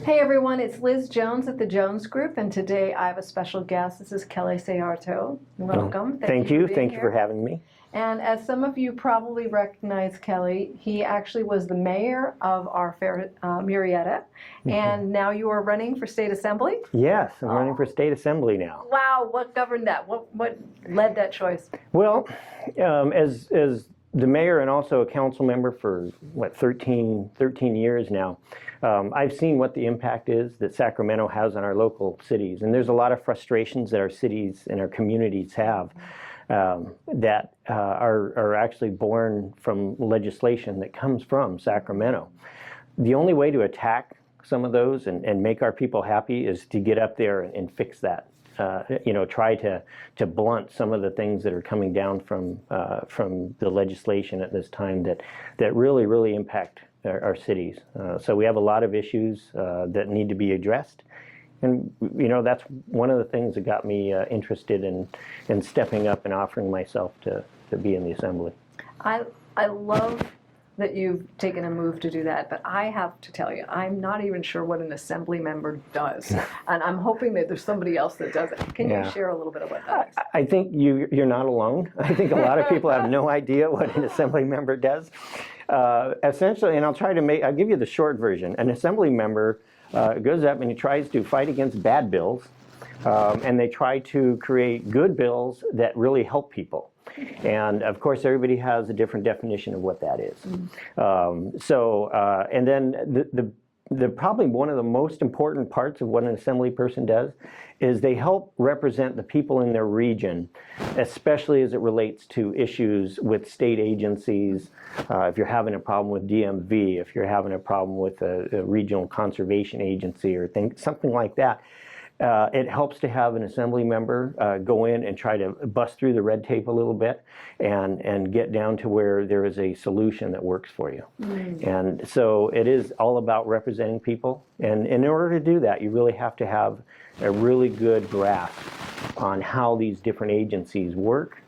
Hey everyone, it's Liz Jones at the Jones Group, and today I have a special guest. This is Kelly Seyarto. Welcome. Thank you. Thank you for having me. And as some of you probably recognize Kelly, he actually was the mayor of our fair, Murrieta, and now you are running for state assembly? Yes, I'm running for state assembly now. Wow, what governed that? What led that choice? Well, as the mayor and also a council member for, 13 years now, I've seen what the impact is that Sacramento has on our local cities. And there's a lot of frustrations that our cities and our communities have that are actually born from legislation that comes from Sacramento. The only way to attack some of those and make our people happy is to get up there and fix that. Try to blunt some of the things that are coming down from the legislation at this time that really impact our cities. So we have a lot of issues that need to be addressed. And, that's one of the things that got me interested in stepping up and offering myself to be in the assembly. I love that you've taken a move to do that, but I have to tell you, I'm not even sure what an assembly member does. And I'm hoping that there's somebody else that does it. Can you share a little bit about that? I think you're not alone. I think a lot of people have no idea what an assembly member does. Essentially, and I'll give you the short version. An assembly member goes up and he tries to fight against bad bills, and they try to create good bills that really help people. And of course, everybody has a different definition of what that is. And then the probably one of the most important parts of what an assembly person does is they help represent the people in their region, especially as it relates to issues with state agencies. If you're having a problem with DMV, if you're having a problem with a regional conservation agency or something like that, it helps to have an assembly member go in and try to bust through the red tape a little bit and get down to where there is a solution that works for you. And so it is all about representing people. And in order to do that, you really have to have a really good grasp on how these different agencies work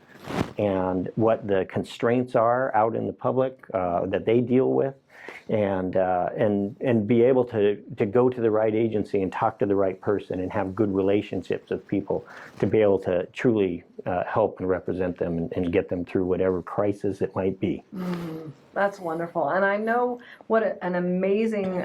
and what the constraints are out in the public that they deal with. And be able to go to the right agency and talk to the right person and have good relationships with people to be able to truly help and represent them and get them through whatever crisis it might be. That's wonderful. And I know what an amazing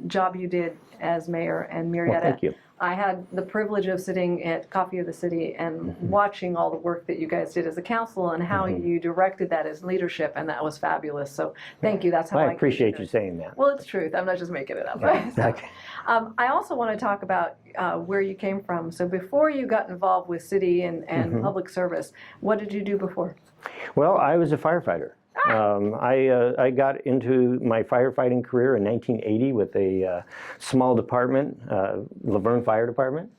job you did as mayor and Murrieta. Well, thank you. I had the privilege of sitting at Coffee of the City and watching all the work that you guys did as a council and how you directed that as leadership, and that was fabulous. So thank you. That's how I appreciate you saying that. Well, it's truth. I'm not just making it up. Yeah. Okay. I also want to talk about where you came from. So before you got involved with city and public service, what did you do before? Well, I was a firefighter. I got into my firefighting career in 1980 with a small department, Laverne Fire Department,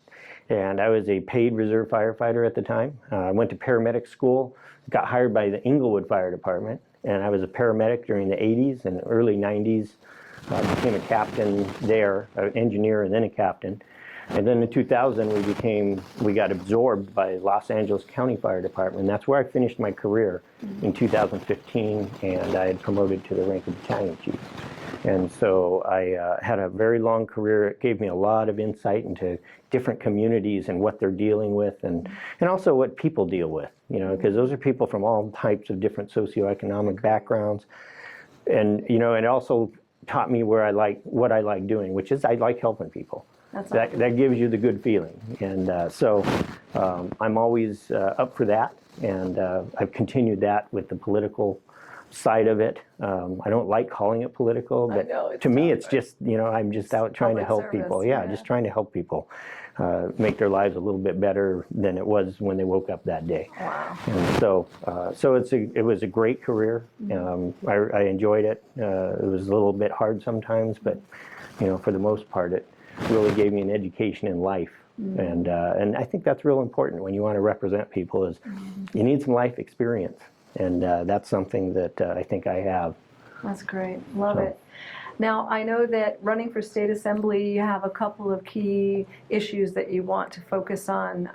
and I was a paid reserve firefighter at the time. I went to paramedic school, got hired by the Inglewood Fire Department, and I was a paramedic during the 80s and early 90s. Became a captain there, an engineer and then a captain. And then in 2000, we got absorbed by Los Angeles County Fire Department. And that's where I finished my career in 2015, and I had promoted to the rank of battalion chief. And so I had a very long career. It gave me a lot of insight into different communities and what they're dealing with, and also what people deal with, because those are people from all types of different socioeconomic backgrounds. And, it also taught me what I like doing, which is I like helping people. That gives you the good feeling, and so I'm always up for that, and I've continued that with the political side of it. I don't like calling it political, but to me it's just, I'm just out trying to help people. Yeah, just trying to help people make their lives a little bit better than it was when they woke up that day. Wow. And so it was a great career. I enjoyed it. It was a little bit hard sometimes, but for the most part it really gave me an education in life. And I think that's real important when you want to represent people is you need some life experience. And that's something that I think I have. That's great. Love it. Now, I know that running for state assembly, you have a couple of key issues that you want to focus on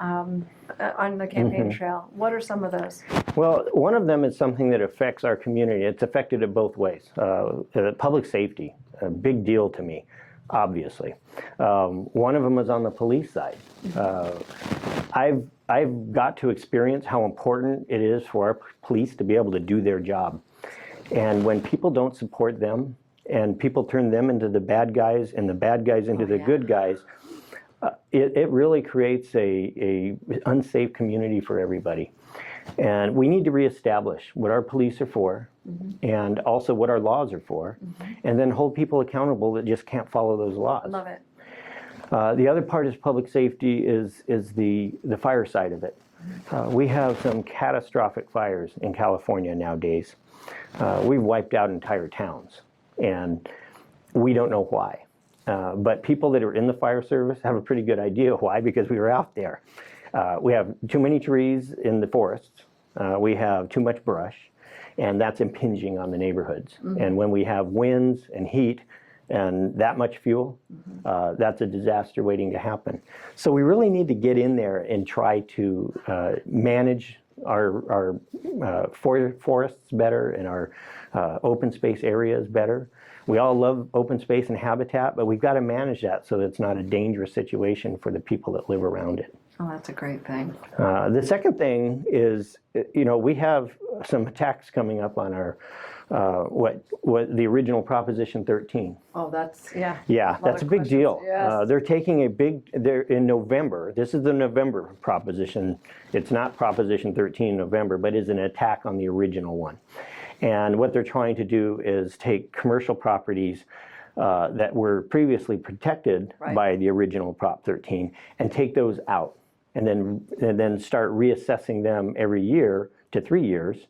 the campaign trail. What are some of those? Well, one of them is something that affects our community. It's affected it both ways. Public safety, a big deal to me. obviously. One of them is on the police side. I've got to experience how important it is for our police to be able to do their job. And when people don't support them and people turn them into the bad guys and the bad guys into the good guys, it really creates a unsafe community for everybody. And we need to reestablish what our police are for, and also what our laws are for, and then hold people accountable that just can't follow those laws. I love it. The other part is public safety is the fire side of it. We have some catastrophic fires in California nowadays. We've wiped out entire towns, and we don't know why. But people that are in the fire service have a pretty good idea why, because we were out there. We have too many trees in the forests. We have too much brush, and that's impinging on the neighborhoods. And when we have winds and heat and that much fuel, that's a disaster waiting to happen. So we really need to get in there and try to manage our forests better and our open space areas better. We all love open space and habitat, but we've got to manage that so that it's not a dangerous situation for the people that live around it. Oh, that's a great thing. The second thing is, we have some attacks coming up on our, what the original Proposition 13. Oh, that's, yeah. Yeah, that's a big deal. Yes. They're taking they're in November. This is the November proposition. It's not Proposition 13 in November, but is an attack on the original one. And what they're trying to do is take commercial properties that were previously protected by the original Prop 13 and take those out, and then start reassessing them every year to 3 years.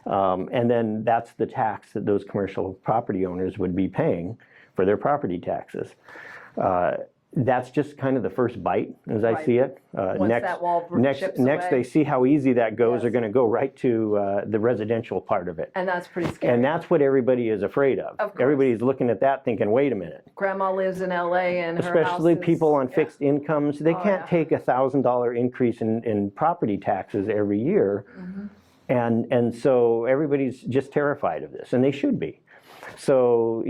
And then that's the tax that those commercial property owners would be paying for their property taxes. That's just kind of the first bite, as I see it. Next they see how easy that goes, they're going to go right to the residential part of it. And that's pretty scary. And that's what everybody is afraid of. Everybody's looking at that thinking, wait a minute. Grandma lives in LA and especially people on fixed incomes, they can't take $1,000 increase in property taxes every year. And so everybody's just terrified of this, and they should be. So,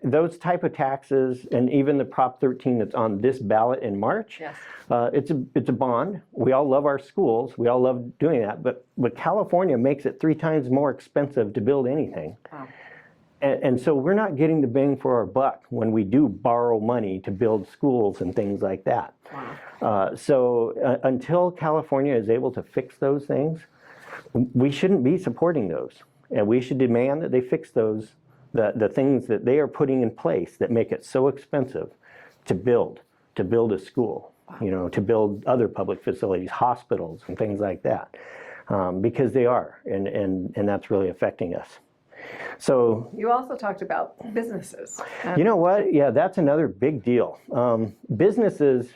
those type of taxes, and even the Prop 13 that's on this ballot in March, it's a bond. We all love our schools. We all love doing that. But California makes it 3 times more expensive to build anything. Wow. And so we're not getting the bang for our buck when we do borrow money to build schools and things like that. Wow. So until California is able to fix those things, we shouldn't be supporting those. And we should demand that they fix those. The things that they are putting in place that make it so expensive to build a school, to build other public facilities, hospitals and things like that, because they are, and that's really affecting us. So you also talked about businesses. You know what? Yeah, that's another big deal. Businesses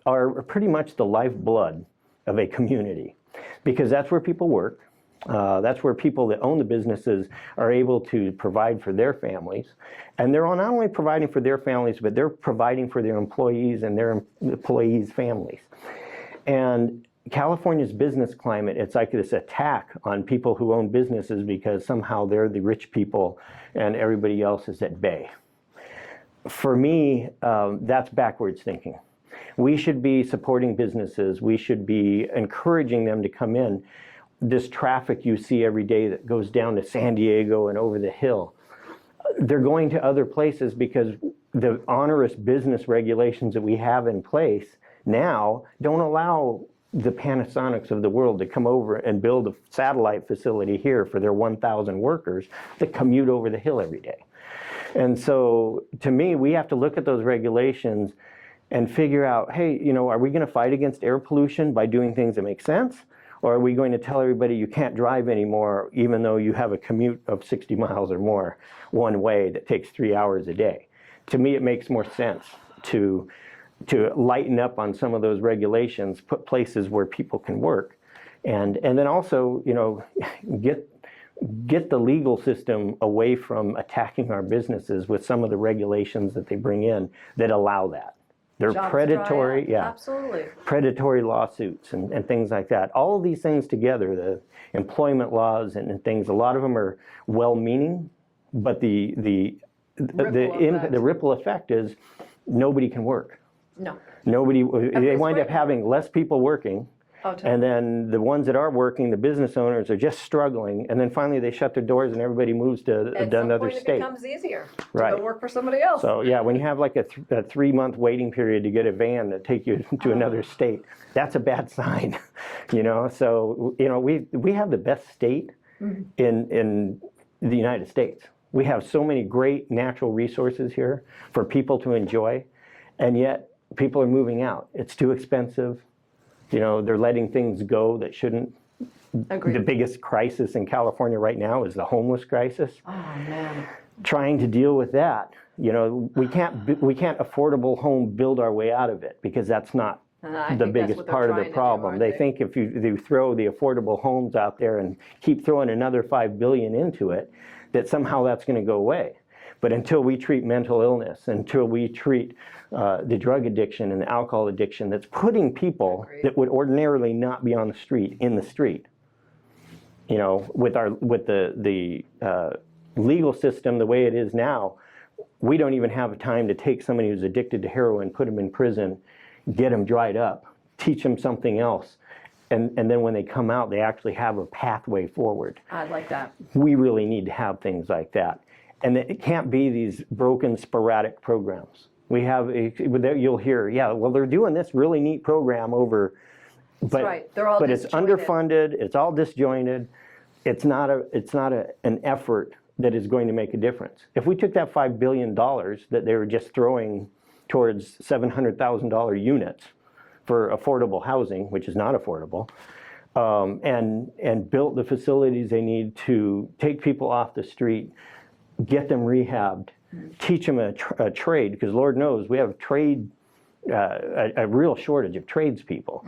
are pretty much the lifeblood of a community, because that's where people work. That's where people that own the businesses are able to provide for their families. And they're not only providing for their families, but they're providing for their employees and their employees' families. And California's business climate, it's like this attack on people who own businesses because somehow they're the rich people and everybody else is at bay. For me, that's backwards thinking. We should be supporting businesses. We should be encouraging them to come in. This traffic you see every day that goes down to San Diego and over the hill, they're going to other places because the onerous business regulations that we have in place now don't allow the Panasonics of the world to come over and build a satellite facility here for their 1,000 workers that commute over the hill every day. And so to me, we have to look at those regulations and figure out, hey, are we going to fight against air pollution by doing things that make sense? Or are we going to tell everybody you can't drive anymore even though you have a commute of 60 miles or more one way that takes 3 hours a day? To me, it makes more sense to lighten up on some of those regulations, put places where people can work, and then also, get the legal system away from attacking our businesses with some of the regulations that they bring in that allow that. They're predatory, absolutely. Predatory lawsuits and things like that. All of these things together, the employment laws and things, a lot of them are well-meaning, but the ripple effect is nobody can work. No. Nobody, they Everybody's wind up waiting. having less people working. Oh, totally. And then the ones that are working, the business owners are just struggling. And then finally they shut their doors and everybody moves to another At some point state. it becomes easier to Right. go work for somebody else. So yeah, when you have like a 3-month waiting period to get a van to take you to another state, that's a bad sign, you know? So, you know, we have the best state in the United States. We have so many great natural resources here for people to enjoy, and yet people are moving out. It's too expensive. You know, they're letting things go that shouldn't. Agreed. The biggest crisis in California right now is the homeless crisis. Oh, man. Trying to deal with that, you know, we can't affordable home build our way out of it, because that's not I the think that's biggest what they're part of the trying to do, problem. aren't They think if you throw the affordable homes out there and keep throwing another $5 billion into it, that somehow that's going to go away. But until we treat mental illness, until we treat the drug addiction and the alcohol addiction that's putting people Agreed. that would ordinarily not be on the street in the street, you know, with the legal system the way it is now, we don't even have time to take somebody who's addicted to heroin, put them in prison, get them dried up, teach them something else, and then when they come out, they actually have a pathway forward. I like that. We really need to have things like that. And it can't be these broken, sporadic programs. We have, you'll hear, yeah, well, they're doing this really neat program over, but, right. They're all but it's disjointed. underfunded, it's all disjointed, it's not an effort that is going to make a difference. If we took that $5 billion that they were just throwing towards $700,000 units for affordable housing, which is not affordable, and built the facilities they need to take people off the street, get them rehabbed, teach them a trade, because Lord knows we have a real shortage of tradespeople.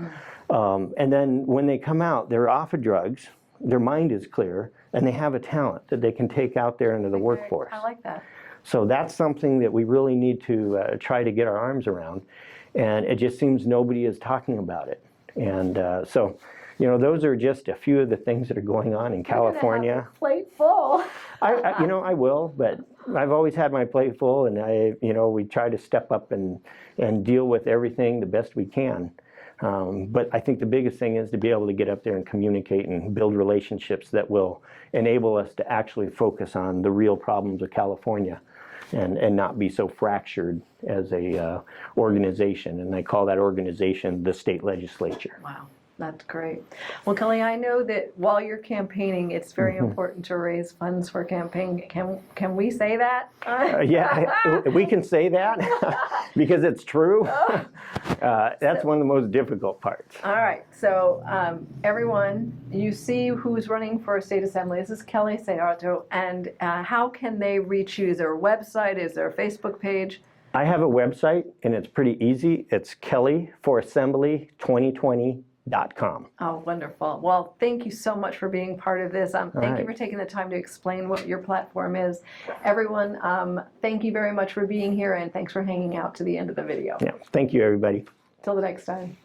And then when they come out, they're off of drugs, their mind is clear, and they have a talent that they can take out there into the workforce. I like that. So that's something that we really need to try to get our arms around. And it just seems nobody is talking about it. And so, you know, those are just a few of the things that are going on in California. You're gonna have a plate full. I will, but I've always had my plate full, and we try to step up and deal with everything the best we can. But I think the biggest thing is to be able to get up there and communicate and build relationships that will enable us to actually focus on the real problems of California and not be so fractured as a organization. And I call that organization the state legislature. Wow. That's great. Well, Kelly, I know that while you're campaigning, it's very important to raise funds for campaign. Can we say that? Yeah, we can say that because it's true. That's one of the most difficult parts. All right. So everyone, you see who's running for a state assembly. This is Kelly Seyarto. And how can they reach you? Is there a website? Is there a Facebook page? I have a website, and it's pretty easy. It's kellyforassembly2020.com. Oh, wonderful. Well, thank you so much for being part of this. Thank right. you for taking the time to explain what your platform is. Everyone, thank you very much for being here, and thanks for hanging out to the end of the video. Yeah, thank you, everybody. Till the next time.